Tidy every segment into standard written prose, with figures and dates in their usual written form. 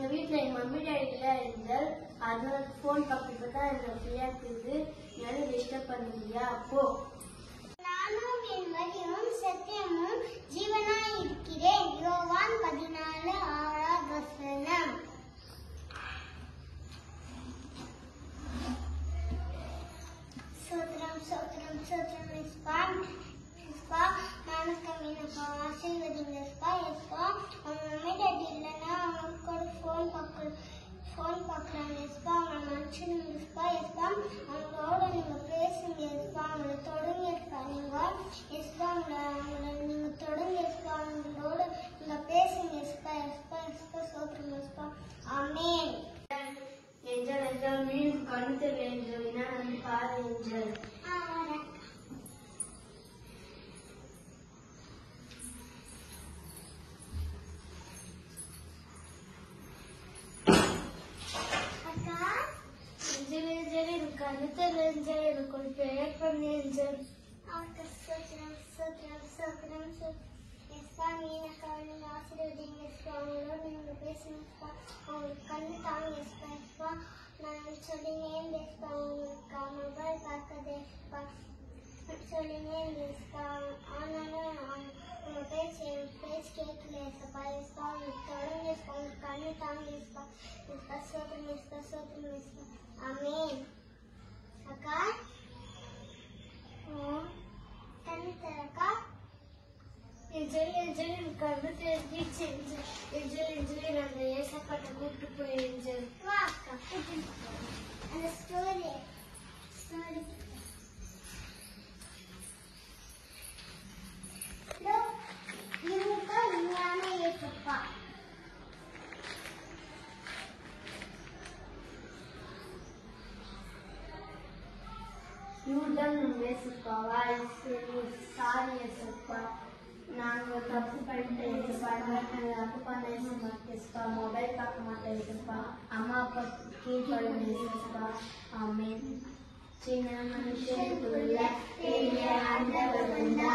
எங்க வீட்டுல எங்க மம்மி டாடில இருந்தால் அதனால போன் பார்த்துட்டு தான் எனக்கு ஃப்ரீயா இருக்குது. யாரும் டிஸ்டர்ப் பண்ணுவீங்களா? அப்போ நானும் என் வழியும் சத்தியமும் ஜீவனாய் இருக்கிறேன். யோவான் 14:6. சோத்ரம் சோத்ரம் சோத்ரம் இஸ்பா இஸ்பா நானக்கமீனப்பா ஆசீர்வதிங்க இஸ்பா இஸ்பா. அவங்க மம்மி டாடி இல்லைன்னா அவங்க கூட ஃபோன் பார்க்குறாங்க இஸ்பா. அவங்க மனுஷனுங்க இஸ்பா இஸ்பா. அவங்களோட நீங்க பேசுங்க இஸ்பா. அவங்கள தொடுங்க இஸ்பா. நீங்க இஸ்பா அவங்கள நீங்க தொடுங்க இஸ்பா. அவங்களோட நீங்க பேசுங்க இஸ்பா இஸ்பா இஸ்பா. சோத்ரம் இஸ்பா. ஆமென். ஏஞ்சல் ஏஞ்சல் மீன் கண்ணு தெரியல ஏஞ்சல் என்ன வந்து பாரு ஏஞ்சல். கண்ணு தெரியல ஏஞ்சல் எனக்கு ஒரு பேர் பண்ணு ஏஞ்சல். சோத்ரம் சோத்ரம் சோத்ரம் இஸ்பா. நீங்க ஆசீர்வதிங்க இஸ்பா. அவங்களோட நீங்க பேசுங்க இஸ்பா. அவங்களுக்கு கண்ணு தாங்க இஸ்பா இஸ்பா. நான் சொல்லினேன் இஸ்பா. அவங்களுக்கு மொபைல் பார்க்காதே இஸ்பா சொல்லினேன் இஸ்பா. ஆனாலும் உங்க பேச்சு கேட்கல இஸ்பா இஸ்பா. அவங்களுக்கு தொடங்க இஸ்பா. அவங்களுக்கு கண்ணு தாங்க இஸ்பா இஸ்பா. சோத்ரம் Ishpah சோத்ரம் Ishpah. ஆமென். அக்கா கண்ணு தரக்கா. ஏஞ்சல் ஏஞ்சல் எனக்கு கண்ணு தெரிஞ்சிச்சு ஏஞ்சல். ஏஞ்சல் ஏஞ்சல் அந்த ஏசப்பாட்ட கூப்பிட்டு போய் ஏஞ்சல். வா அக்கா அந்த ஸ்டோரி இவங்க உண்மையான ஏசப்பா. இவர்தான் ஏசப்பாவா? சாரி ஏசப்பா, நாங்க தப்பு பண்ணிட்டேன் ஏசப்பா. தப்பு பண்ண ஏசப்பா. மொபைல் பார்க்க மாட்டேன் ஏசப்பா. அம்மா அப்பா கீழ்படுங்க ஏசப்பா. ஆமென். சின்ன மனுஷனுக்குள்ள பெரிய ஆண்டவர் வந்தா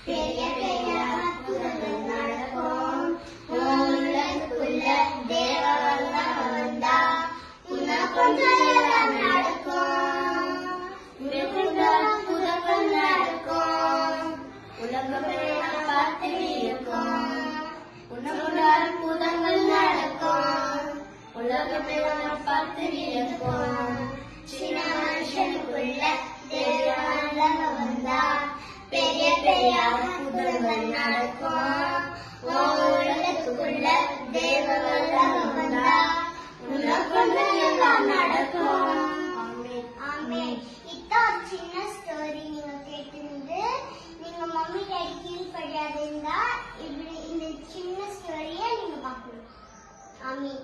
பெரிய பெரிய அற்புதங்கள் நடக்கும். உலகத்துக்குள்ள தேவ வல்லவர் வந்தா உனக்கொன்றும் நடக்கும். அற்புதங்கள் நடக்கும். உலகமே பார்த்து இருக்கும். உனக்கு அற்புதங்கள் நடக்கும். உலகமே பார்த்து இருக்கும். சின்ன மனுஷனுக்குள்ள தேவ வல்லவர் வந்தா பெரிய பெரிய அற்புதங்கள் நடக்கும். உலகத்துக்குள்ள தேவ வல்லவர் வந்தா உனக்கொன்றும் எல்லாம் நடக்கும். ஆமென். இதான் சின்ன ஸ்டோரி நீங்க கேட்டிருந்து. நீங்க மம்மி டாடி கீழ்படியாத இருந்தா இப்படி இந்த சின்ன ஸ்டோரியை நீங்க பார்க்கணும். ஆமென்.